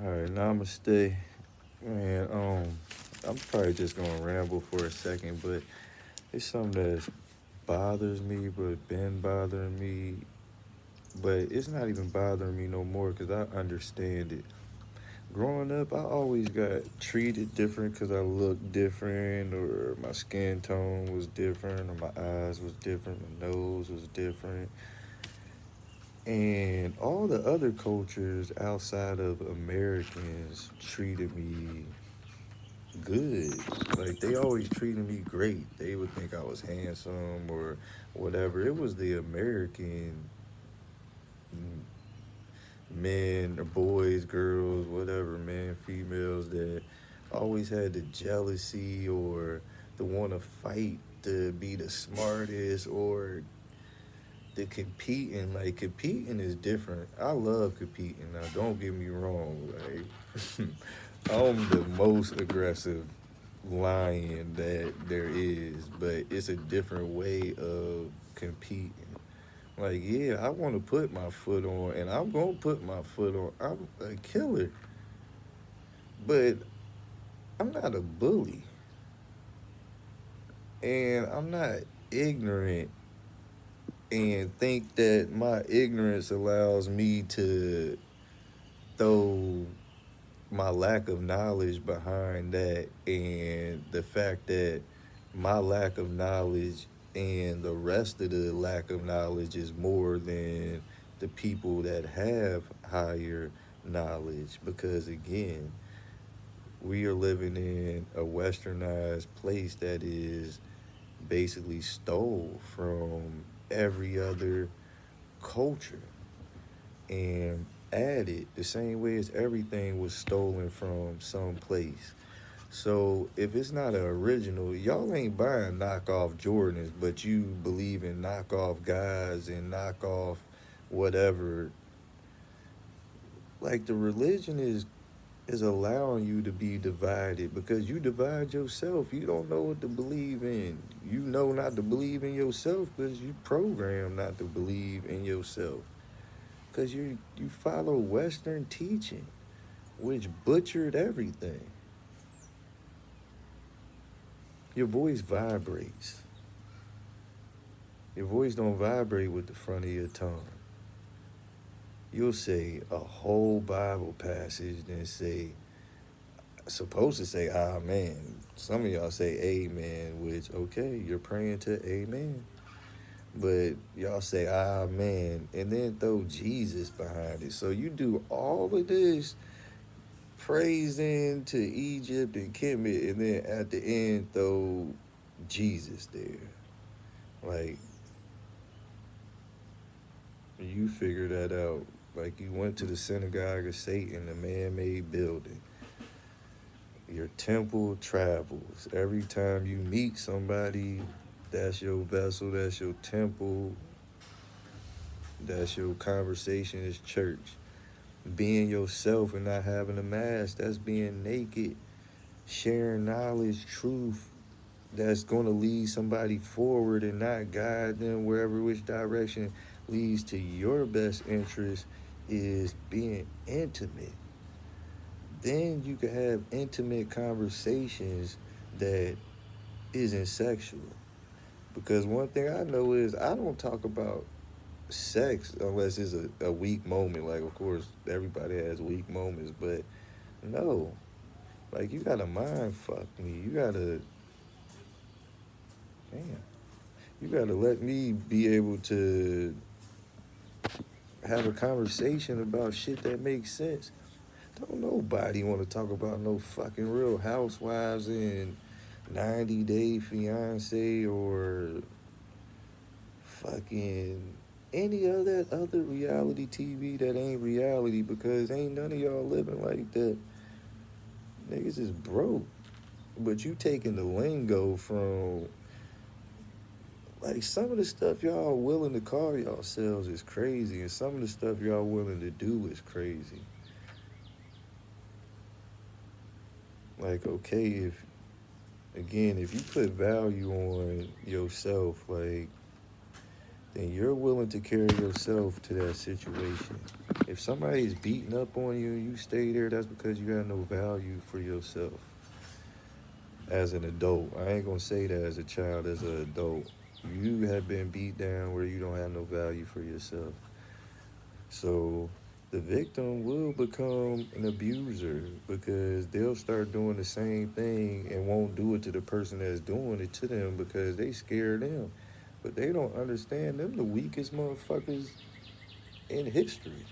All right, namaste, man. I'm probably just gonna ramble for a second, but it's something that bothers me, but been bothering me, but it's not even bothering me no more because I understand it. Growing up, I always got treated different because I looked different, or my skin tone was different, or my eyes was different, my nose was different, and all the other cultures outside of Americans treated me good. Like they always treated me great. They would think I was handsome or whatever. It was the American men or boys, girls, whatever, man, females that always had the jealousy or the want to fight to be the smartest or the competing. Like competing is different. I love competing. Now, don't get me wrong. Like I'm the most aggressive lion that there is, but it's a different way of competing. Like, yeah, I want to put my foot on, and I'm gonna put my foot on. I'm a killer, but I'm not a bully, and I'm not ignorant, and think that my ignorance allows me to throw my lack of knowledge behind that, and the fact that my lack of knowledge and the rest of the lack of knowledge is more than the people that have higher knowledge, because again, we are living in a westernized place that is basically stole from every other culture and added the same way as everything was stolen from some place. So if it's not an original, y'all ain't buying knockoff Jordans, but you believe in knockoff guys and knockoff whatever. Like the religion is allowing you to be divided because you divide yourself. You don't know what to believe in. You know not to believe in yourself because you program not to believe in yourself. Because you follow Western teaching, which butchered everything. Your voice vibrates. Your voice don't vibrate with the front of your tongue. You'll say a whole Bible passage, then say, supposed to say amen. Some of y'all say amen, which, okay, you're praying to amen. But y'all say amen and then throw Jesus behind it. So you do all of this praising to Egypt and Kemet, and then at the end throw Jesus there. Like, you figure that out. Like, you went to the synagogue of Satan, the man made building. Your temple travels. Every time you meet somebody, that's your vessel, that's your temple, that's your conversation, is church. Being yourself and not having a mask, that's being naked. Sharing knowledge, truth, that's going to lead somebody forward and not guide them wherever which direction leads to your best interest, is being intimate. Then you can have intimate conversations that isn't sexual. Because one thing I know is I don't talk about sex unless it's a weak moment. Like, of course, everybody has weak moments, but no. Like, you gotta mind fuck me. Damn. You gotta let me be able to have a conversation about shit that makes sense. Don't nobody want to talk about no fucking Real Housewives and 90 Day Fiance or fucking any of that other reality TV that ain't reality, because ain't none of y'all living like that. Niggas is broke. But you taking the lingo from, like, some of the stuff y'all willing to call yourselves is crazy, and some of the stuff y'all willing to do is crazy. Like, okay, if again, if you put value on yourself, like then you're willing to carry yourself to that situation. If somebody's beating up on you and you stay there, that's because you have no value for yourself as an adult. I ain't gonna say that as a child, as an adult. You have been beat down where you don't have no value for yourself. So the victim will become an abuser because they'll start doing the same thing and won't do it to the person that's doing it to them because they scare them. But they don't understand them the weakest motherfuckers in history.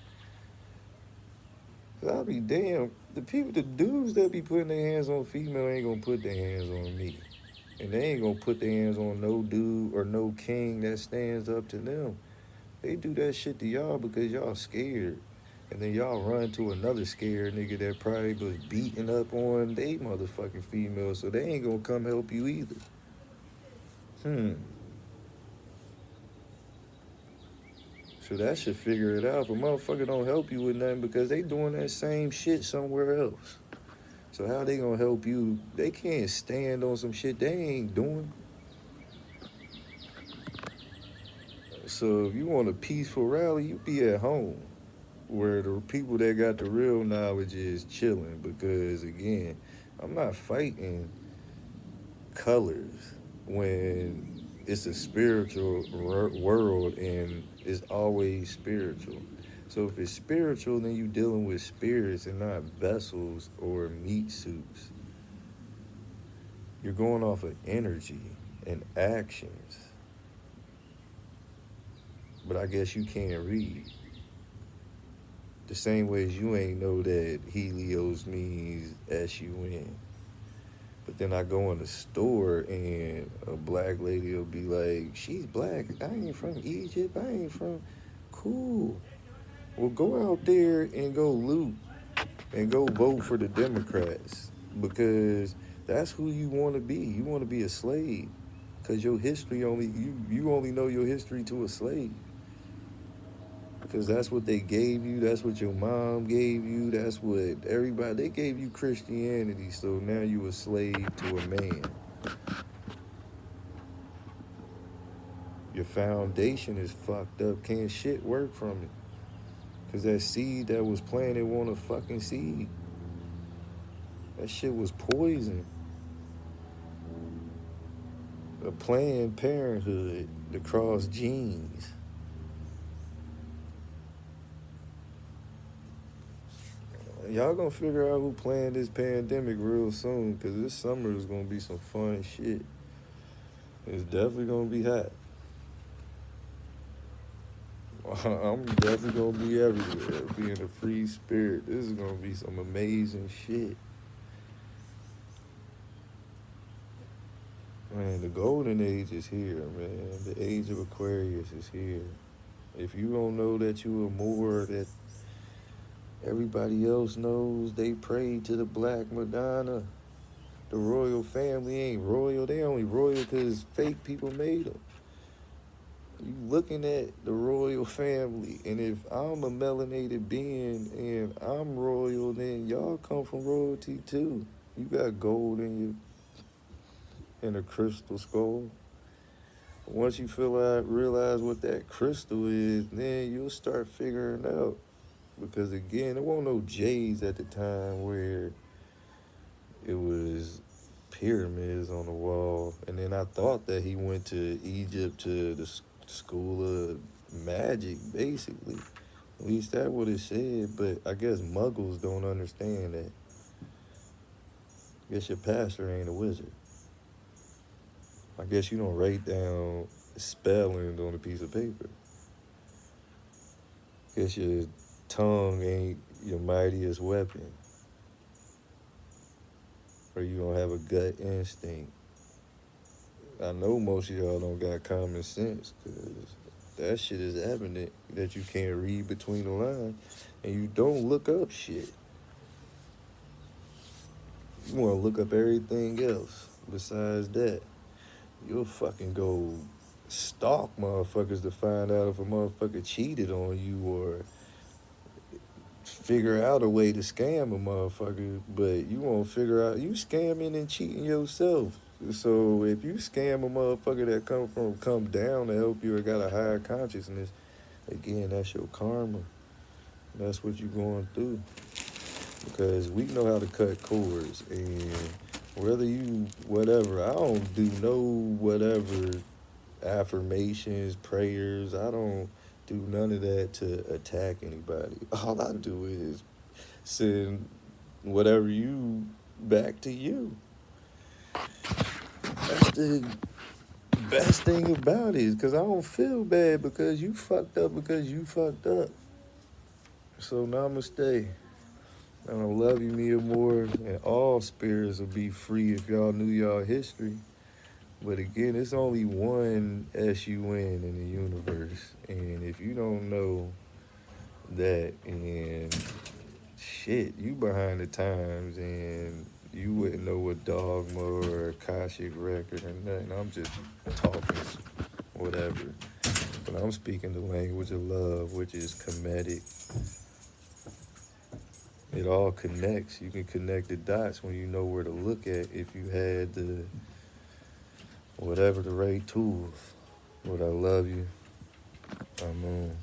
Cause I'll be damn, the people, the dudes that be putting their hands on female ain't gonna put their hands on me. And they ain't gonna put their hands on no dude or no king that stands up to them. They do that shit to y'all because y'all scared. And then y'all run to another scared nigga that probably was beating up on they motherfucking female, so they ain't gonna come help you either. Hmm. So that should figure it out. But motherfucker don't help you with nothing because they doing that same shit somewhere else. So how they gonna help you? They can't stand on some shit they ain't doing. So if you want a peaceful rally, you be at home where the people that got the real knowledge is chilling. Because again, I'm not fighting colors when it's a spiritual world and it's always spiritual. So if it's spiritual, then you dealing with spirits and not vessels or meat suits. You're going off of energy and actions. But I guess you can't read. The same way as you ain't know that Helios means S-U-N. But then I go in the store and a black lady will be like, she's black. I ain't from Egypt. I ain't from. Cool. Well, go out there and go loot and go vote for the Democrats because that's who you want to be. You want to be a slave because your history only, you only know your history to a slave. Because that's what they gave you. That's what your mom gave you. That's what everybody, they gave you Christianity. So now you a slave to a man. Your foundation is fucked up. Can't shit work from it. Because that seed that was planted won't a fucking seed. That shit was poison. A Planned Parenthood to cross genes. Y'all gonna figure out who planned this pandemic real soon. Because this summer is gonna be some fun shit. It's definitely gonna be hot. I'm definitely gonna be everywhere, being a free spirit. This is gonna be some amazing shit. Man, the golden age is here, man. The age of Aquarius is here. If you don't know that you are more that everybody else knows, they pray to the Black Madonna. The royal family ain't royal. They only royal because fake people made them. You looking at the royal family, and if I'm a melanated being and I'm royal, then y'all come from royalty too. You got gold in a crystal skull. Once you realize what that crystal is, then you'll start figuring out. Because again, there wasn't no J's at the time where it was pyramids on the wall. And then I thought that he went to Egypt to the school of magic, basically. At least that's what it said. But I guess muggles don't understand that. I guess your pastor ain't a wizard. I guess you don't write down spellings on a piece of paper. I guess your tongue ain't your mightiest weapon. Or you don't have a gut instinct. I know most of y'all don't got common sense because that shit is evident that you can't read between the lines and you don't look up shit. You want to look up everything else besides that. You'll fucking go stalk motherfuckers to find out if a motherfucker cheated on you or figure out a way to scam a motherfucker, but you won't figure out you scamming and cheating yourself. So if you scam a motherfucker that come down to help you or got a higher consciousness, again, that's your karma. That's what you going through. Because we know how to cut cords, and whether you whatever, I don't do no whatever affirmations, prayers. I don't do none of that to attack anybody. All I do is send whatever you back to you. That's the best thing about it, because I don't feel bad because you fucked up because you fucked up. So namaste. And I love you, Mia Moore, and all spirits will be free if y'all knew y'all history. But again, it's only one SUN in the universe. And if you don't know that, and shit, you behind the times, and you wouldn't know what dogma or Akashic record or nothing. I'm just talking whatever. But I'm speaking the language of love, which is comedic. It all connects. You can connect the dots when you know where to look at if you had the whatever the right tools. But I love you. I'm on.